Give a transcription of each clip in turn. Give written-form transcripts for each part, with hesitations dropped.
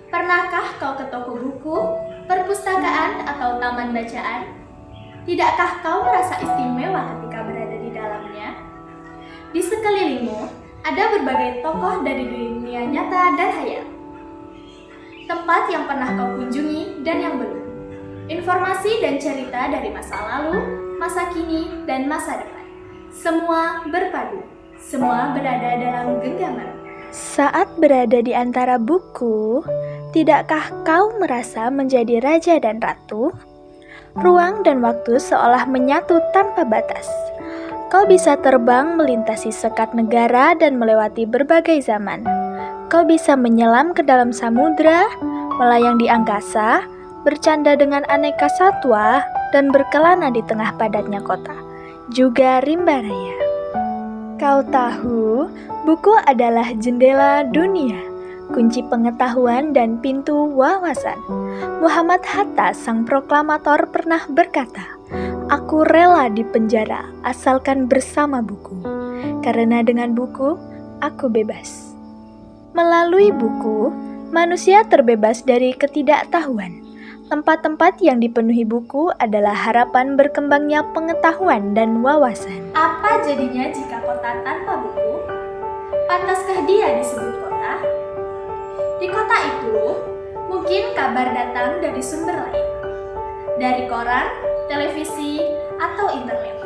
Pernahkah kau ke toko buku, perpustakaan, atau taman bacaan? Tidakkah kau merasa istimewa ketika berada di dalamnya? Di sekelilingmu ada berbagai tokoh dari dunia nyata dan hayal. Tempat yang pernah kau kunjungi dan yang belum. Informasi dan cerita dari masa lalu, masa kini, dan masa depan. Semua berpadu, semua berada dalam genggaman. Saat berada di antara buku, tidakkah kau merasa menjadi raja dan ratu? Ruang dan waktu seolah menyatu tanpa batas. Kau bisa terbang melintasi sekat negara dan melewati berbagai zaman. Kau bisa menyelam ke dalam samudra, melayang di angkasa, bercanda dengan aneka satwa, dan berkelana di tengah padatnya kota, juga rimba raya. Kau tahu, buku adalah jendela dunia, kunci pengetahuan dan pintu wawasan. Muhammad Hatta, sang proklamator, pernah berkata, "Aku rela di penjara asalkan bersama buku, karena dengan buku, aku bebas." Melalui buku, manusia terbebas dari ketidaktahuan. Tempat-tempat yang dipenuhi buku adalah harapan berkembangnya pengetahuan dan wawasan. Apa jadinya jika kota tanpa buku? Pantaskah dia disebut kota? Di kota itu, mungkin kabar datang dari sumber lain. Dari koran, televisi, atau internet.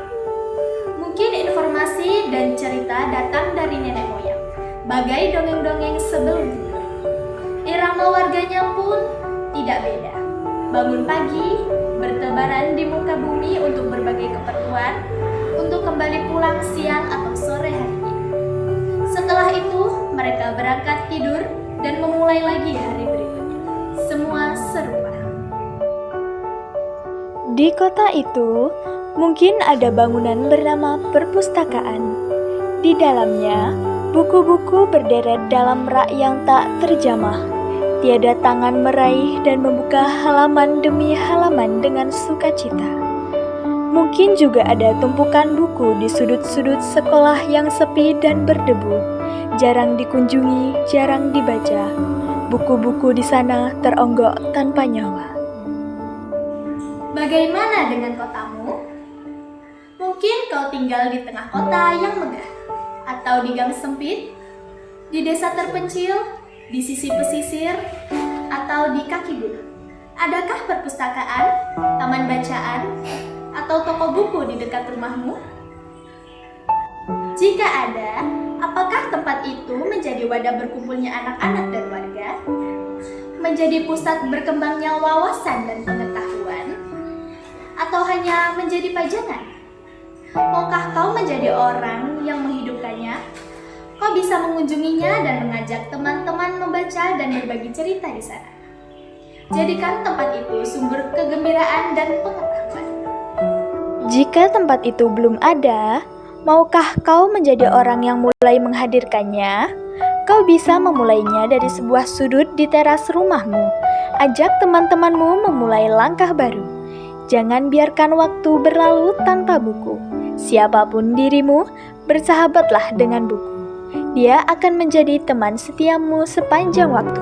Mungkin informasi dan cerita datang dari nenek moyang, bagai dongeng-dongeng sebelum tidur. Irama warganya pun tidak beda. Bangun pagi, bertebaran di muka bumi untuk berbagai keperluan, untuk kembali pulang siang atau sore harinya. Setelah itu, mereka berangkat tidur dan memulai lagi hari berikutnya. Semua serupa. Di kota itu, mungkin ada bangunan bernama perpustakaan. Di dalamnya, buku-buku berderet dalam rak yang tak terjamah. Tiada tangan meraih dan membuka halaman demi halaman dengan sukacita. Mungkin juga ada tumpukan buku di sudut-sudut sekolah yang sepi dan berdebu. Jarang dikunjungi, jarang dibaca. Buku-buku di sana teronggok tanpa nyawa. Bagaimana dengan kotamu? Mungkin kau tinggal di tengah kota yang megah, atau di gang sempit, di desa terpencil, di sisi pesisir, atau di kaki gunung. Adakah perpustakaan, taman bacaan, atau toko buku di dekat rumahmu? Jika ada, apakah tempat itu menjadi wadah berkumpulnya anak-anak dan warga? Menjadi pusat berkembangnya wawasan dan pengetahuan? Atau hanya menjadi pajangan? Maukah kau menjadi orang yang menghidupkannya? Kau bisa mengunjunginya dan mengajak teman-teman membaca dan berbagi cerita di sana. Jadikan tempat itu sumber kegembiraan dan pengetahuan. Jika tempat itu belum ada, maukah kau menjadi orang yang mulai menghadirkannya? Kau bisa memulainya dari sebuah sudut di teras rumahmu. Ajak teman-temanmu memulai langkah baru. Jangan biarkan waktu berlalu tanpa buku. Siapapun dirimu, bersahabatlah dengan buku. Dia akan menjadi teman setiamu sepanjang waktu.